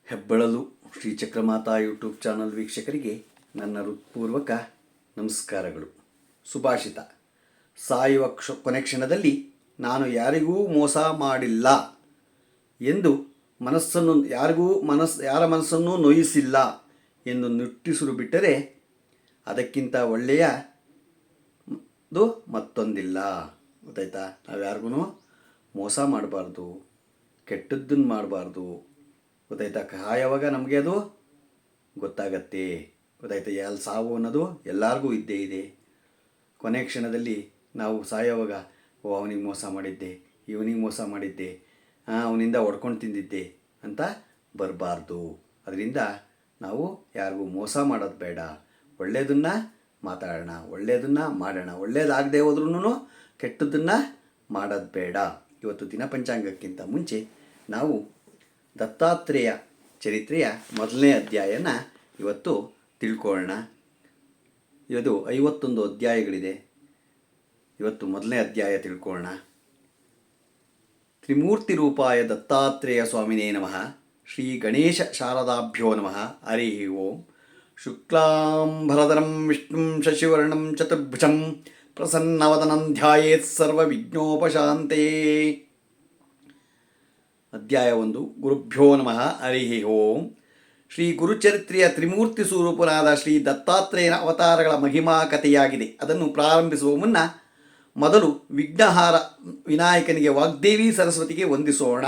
ಹೆಬ್ಬಳಲು Shri Chakramata YouTube channel ವೀಕ್ಷಕರಿಗೆ ನನ್ನ ಹೃತ್ಪೂರ್ವಕ ನಮಸ್ಕಾರಗಳು. ಸುಭಾಷಿತ: ಸಾಯುವ ಕೊನೆ ಕ್ಷಣದಲ್ಲಿ ನಾನು ಯಾರಿಗೂ ಮೋಸ ಮಾಡಿಲ್ಲ ಎಂದು ಯಾರ ಮನಸ್ಸನ್ನು ನೋಯಿಸಿಲ್ಲ ಎಂದು ನಿಟ್ಟುಸಿರು ಬಿಟ್ಟರೆ ಅದಕ್ಕಿಂತ ಒಳ್ಳೆಯದು ಮತ್ತೊಂದಿಲ್ಲ. ಗೊತ್ತಾಯ್ತಾ? ನಾವು ಯಾರಿಗೂ ಮೋಸ ಮಾಡಬಾರ್ದು, ಕೆಟ್ಟದ್ದನ್ನು ಮಾಡಬಾರ್ದು. ಗೊತ್ತಾಯ್ತಾ? ಯಾವಾಗ ನಮಗೆ ಅದು ಗೊತ್ತಾಗತ್ತೆ. ಗೊತ್ತಾಯ್ತಾ? ಸಾವು ಅನ್ನೋದು ಎಲ್ಲರಿಗೂ ಇದ್ದೇ ಇದೆ. ಕೊನೆ ಕ್ಷಣದಲ್ಲಿ ನಾವು ಸಾಯೋವಾಗ ಅವನಿಗೆ ಮೋಸ ಮಾಡಿದ್ದೆ, ಇವನಿಗೆ ಮೋಸ ಮಾಡಿದ್ದೆ, ಅವನಿಂದ ಹೊಡ್ಕೊಂಡು ತಿಂದಿದ್ದೆ ಅಂತ ಬರಬಾರ್ದು. ಅದರಿಂದ ನಾವು ಯಾರಿಗೂ ಮೋಸ ಮಾಡೋದು ಬೇಡ. ಒಳ್ಳೆಯದನ್ನು ಮಾತಾಡೋಣ, ಒಳ್ಳೆಯದನ್ನು ಮಾಡೋಣ. ಒಳ್ಳೆಯದಾಗದೆ ಹೋದ್ರೂ ಕೆಟ್ಟದ್ದನ್ನು ಮಾಡೋದು ಬೇಡ. ಇವತ್ತು ದಿನ ಪಂಚಾಂಗಕ್ಕಿಂತ ಮುಂಚೆ ನಾವು ದತ್ತಾತ್ರೇಯ ಚರಿತ್ರೆಯ ಮೊದಲನೇ ಅಧ್ಯಾಯನ ಇವತ್ತು ತಿಳ್ಕೊಳ್ಳೋಣ. ಇದು 51 ಅಧ್ಯಾಯಗಳಿದೆ. ಇವತ್ತು ಮೊದಲನೇ ಅಧ್ಯಾಯ ತಿಳ್ಕೊಳ್ಳೋಣ. ತ್ರಿಮೂರ್ತಿ ರೂಪಾಯ ದತ್ತಾತ್ರೇಯ ಸ್ವಾಮಿನೇ ನಮಃ. ಶ್ರೀ ಗಣೇಶ ಶಾರದಾಭ್ಯೋ ನಮಃ. ಹರಿ ಓಂ. ಶುಕ್ಲಾಂಬರಧರಂ ವಿಷ್ಣುಂ ಶಶಿವರ್ಣಂ ಚತುರ್ಭುಜಂ ಪ್ರಸನ್ನವದನಂ ಧ್ಯಾಯೇತ್ ಸರ್ವವಿಘ್ನೋಪಶಾಂತಯೇ. ಅಧ್ಯಾಯ 1. ಗುರುಭ್ಯೋ ನಮಃ. ಹರಿ ಓಂ. ಶ್ರೀ ಗುರುಚರಿತ್ರೆಯ ತ್ರಿಮೂರ್ತಿ ಸ್ವರೂಪನಾದ ಶ್ರೀ ದತ್ತಾತ್ರೇಯನ ಅವತಾರಗಳ ಮಹಿಮಾ ಕಥೆಯಾಗಿದೆ. ಅದನ್ನು ಪ್ರಾರಂಭಿಸುವ ಮುನ್ನ ಮೊದಲು ವಿಘ್ನಹಾರ ವಿನಾಯಕನಿಗೆ ವಾಗ್ದೇವಿ ಸರಸ್ವತಿಗೆ ವಂದಿಸೋಣ.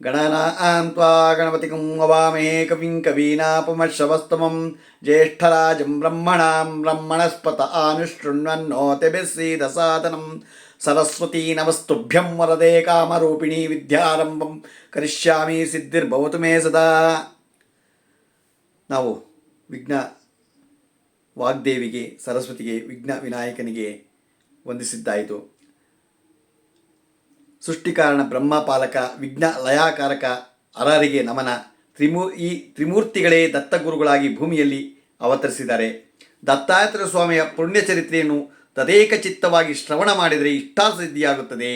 ಗಣನಾಂ ತ್ವಾ ಗಣಪತಿಂ ಹವಾಮಹೇ ಕವಿಂ ಕವೀನಾಪಮಶ್ರವಸ್ತಮಂ ಜ್ಯೇಷ್ಠರಾಜಂ ಬ್ರಹ್ಮಣಾಂ ಬ್ರಹ್ಮಣಸ್ಪತ ಆನುಶೃಣ್ವನ್ನೋತಿಭಿಃ ಸೀದಸಾದನಂ. ಸರಸ್ವತೀ ನಮಸ್ತುಭ್ಯಂ ವರದೆ ಕಾಮರೂಪಿಣಿ ವಿದ್ಯಾರಂಭಂ ಕರಿಷ್ಯಾಮಿ ಸಿದ್ಧಿರ್ಭವತು ಮೇ ಸದಾ. ನಾವು ವಿಘ್ನ ವಾಗ್ದೇವಿಗೆ, ಸರಸ್ವತಿಗೆ, ವಿಘ್ನ ವಿನಾಯಕನಿಗೆ ವಂದಿಸಿದ್ದಾಯಿತು. ಸೃಷ್ಟಿಕಾರಣ ಬ್ರಹ್ಮಪಾಲಕ, ವಿಘ್ನ ಲಯಾಕಾರಕ ಅರರಿಗೆ ನಮನ. ಈ ತ್ರಿಮೂರ್ತಿಗಳೇ ದತ್ತಗುರುಗಳಾಗಿ ಭೂಮಿಯಲ್ಲಿ ಅವತರಿಸಿದ್ದಾರೆ. ದತ್ತಾತ್ರೇಯ ಸ್ವಾಮಿಯ ಪುಣ್ಯಚರಿತ್ರೆಯನ್ನು ತದೇಕ ಚಿತ್ತವಾಗಿ ಶ್ರವಣ ಮಾಡಿದರೆ ಇಷ್ಟಾಸಿದ್ಧಿಯಾಗುತ್ತದೆ.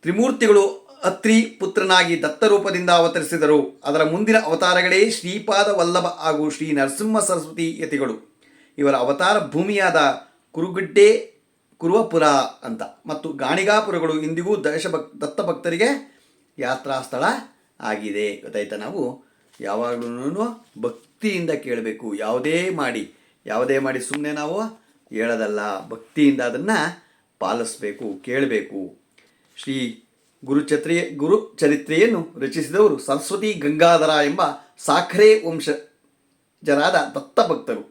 ತ್ರಿಮೂರ್ತಿಗಳು ಅತ್ರಿ ಪುತ್ರನಾಗಿ ದತ್ತರೂಪದಿಂದ ಅವತರಿಸಿದರು. ಅದರ ಮುಂದಿನ ಅವತಾರಗಳೇ ಶ್ರೀಪಾದ ವಲ್ಲಭ ಹಾಗೂ ಶ್ರೀ ನರಸಿಂಹ ಸರಸ್ವತಿ ಯತಿಗಳು. ಇವರ ಅವತಾರ ಭೂಮಿಯಾದ ಕುರುಗುಡ್ಡೆ, ಕುರುವಪುರ ಅಂತ ಮತ್ತು ಗಾಣಿಗಾಪುರಗಳು ಇಂದಿಗೂ ದತ್ತಭಕ್ತರಿಗೆ ಯಾತ್ರಾ ಸ್ಥಳ ಆಗಿದೆ. ಗೊತ್ತಾಯ್ತಾ? ನಾವು ಯಾವಾಗಲೂ ಭಕ್ತಿಯಿಂದ ಕೇಳಬೇಕು. ಯಾವುದೇ ಮಾಡಿ ಸುಮ್ಮನೆ ನಾವು ಹೇಳೋದಲ್ಲ. ಭಕ್ತಿಯಿಂದ ಅದನ್ನು ಪಾಲಿಸಬೇಕು, ಕೇಳಬೇಕು. ಶ್ರೀ ಗುರುಚರಿತ್ರೆಯನ್ನು ರಚಿಸಿದವರು ಸರಸ್ವತಿ ಗಂಗಾಧರ ಎಂಬ ಸಾಖರೆ ವಂಶಜರಾದ ದತ್ತಭಕ್ತರು.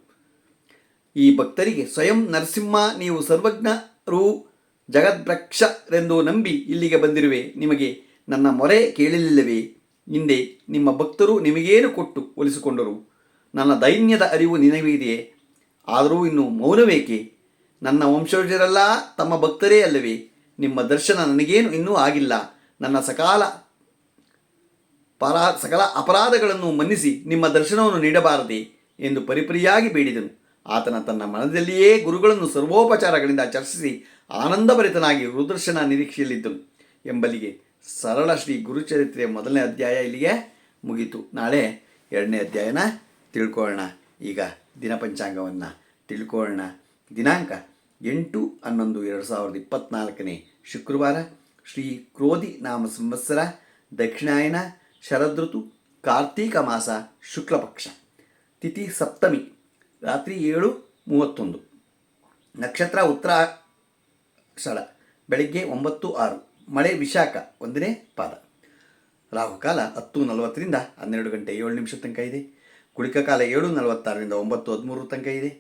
ಈ ಭಕ್ತರಿಗೆ ಸ್ವಯಂ ನರಸಿಂಹ, ನೀವು ಸರ್ವಜ್ಞರು, ಜಗದ್ರಕ್ಷರೆಂದು ನಂಬಿ ಇಲ್ಲಿಗೆ ಬಂದಿರುವೆ. ನಿಮಗೆ ನನ್ನ ಮೊರೆ ಕೇಳಲಿಲ್ಲವೇ? ಹಿಂದೆ ನಿಮ್ಮ ಭಕ್ತರು ನಿಮಗೇನು ಕೊಟ್ಟು ಒಲಿಸಿಕೊಂಡರು? ನನ್ನ ದೈನ್ಯದ ಅರಿವು ನಿನಗಿದೆಯೇ? ಆದರೂ ಇನ್ನು ಮೌನವೇಕೆ? ನನ್ನ ವಂಶಜರೆಲ್ಲ ತಮ್ಮ ಭಕ್ತರೇ ಅಲ್ಲವೇ? ನಿಮ್ಮ ದರ್ಶನ ನನಗೇನು ಇನ್ನೂ ಆಗಿಲ್ಲ. ನನ್ನ ಸಕಲ ಅಪರಾಧಗಳನ್ನು ಮನ್ನಿಸಿ ನಿಮ್ಮ ದರ್ಶನವನ್ನು ನೀಡಬಾರದೆ ಎಂದು ಪರಿಪರಿಯಾಗಿ ಬೇಡಿದನು. ಆತನ ತನ್ನ ಮನದಲ್ಲಿಯೇ ಗುರುಗಳನ್ನು ಸರ್ವೋಪಚಾರಗಳಿಂದ ಚರ್ಚಿಸಿ ಆನಂದಭರಿತನಾಗಿ ರುದರ್ಶನ ನಿರೀಕ್ಷೆಯಲ್ಲಿದ್ದನು. ಎಂಬಲ್ಲಿಗೆ ಸರಳ ಶ್ರೀ ಗುರುಚರಿತ್ರೆಯ ಮೊದಲನೇ ಅಧ್ಯಾಯ ಇಲ್ಲಿಗೆ ಮುಗಿತು. ನಾಳೆ 2ನೇ ಅಧ್ಯಾಯನ ತಿಳ್ಕೊಳ್ಳೋಣ. ಈಗ ದಿನಪಂಚಾಂಗವನ್ನು ತಿಳ್ಕೊಳ್ಳೋಣ. ದಿನಾಂಕ 8/11/2024 ಶುಕ್ರವಾರ. ಶ್ರೀ ಕ್ರೋಧಿ ನಾಮ ಸಂವತ್ಸರ, ದಕ್ಷಿಣಾಯನ, ಶರದೃತು, ಕಾರ್ತೀಕ ಮಾಸ, ಶುಕ್ಲಪಕ್ಷ, ತಿಥಿ ಸಪ್ತಮಿ, ರಾತ್ರಿ 7:31, ನಕ್ಷತ್ರ ಉತ್ತರಾಷಾಢ, ಬೆಳಗ್ಗೆ 9:06, ಮಳೆ ವಿಶಾಖ 1ನೇ ಪಾದ. ರಾಹುಕಾಲ 10:40 12 ಗಂಟೆ 7 ತನಕ ಇದೆ. ಕುಳಿಕ ಕಾಲ 7:46 9:13 ತನಕ ಇದೆ.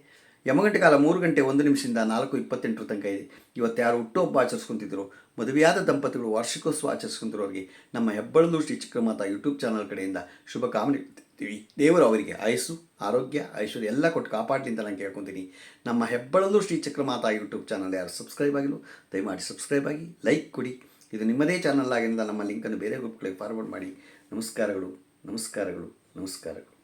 ಯಮಗಂಟೆ ಕಾಲ 3 ಗಂಟೆ 1 4:28 ತನಕ ಇದೆ. ಇವತ್ತು ಯಾರು ಹುಟ್ಟುಹಬ್ಬ ಆಚರಿಸ್ಕೊತಿದ್ರು, ಮದುವೆಯಾದ ದಂಪತಿಗಳು ವಾರ್ಷಿಕೋತ್ಸವ ಆಚರಿಸ್ಕೊಂತಿರೋರಿಗೆ ನಮ್ಮ ಹೆಬ್ಬಳಲು ಶ್ರೀ ಚಕ್ರಮಾತಾ ಯೂಟ್ಯೂಬ್ ಚಾನಲ್ ಕಡೆಯಿಂದ ಶುಭ ಕಾಮನೆ ಇಡ್ತೀವಿ. ದೇವರು ಅವರಿಗೆ ಆಯಸ್ಸು, ಆರೋಗ್ಯ, ಐಶ್ವರ್ಯ ಎಲ್ಲ ಕೊಟ್ಟು ಕಾಪಾಡಲಿ ಅಂತ ನಾನು ಕೇಳ್ಕೊತೀನಿ. ನಮ್ಮ ಹೆಬ್ಬಳಲು ಶ್ರೀ ಚಕ್ರಮಾತಾ ಯೂಟ್ಯೂಬ್ ಚಾನಲ್ ಯಾರು ಸಬ್ಸ್ಕ್ರೈಬ್ ಆಗಿಲ್ಲ ದಯಮಾಡಿ ಸಬ್ಸ್ಕ್ರೈಬ್ ಆಗಿ, ಲೈಕ್ ಕೊಡಿ. ಇದು ನಿಮ್ಮದೇ ಚಾನಲ್ ಆಗಿದ್ದರಿಂದ ನಮ್ಮ ಲಿಂಕನ್ನು ಬೇರೆ ಗ್ರೂಪ್ಗಳಿಗೆ ಫಾರ್ವರ್ಡ್ ಮಾಡಿ. ನಮಸ್ಕಾರಗಳು, ನಮಸ್ಕಾರಗಳು, ನಮಸ್ಕಾರಗಳು.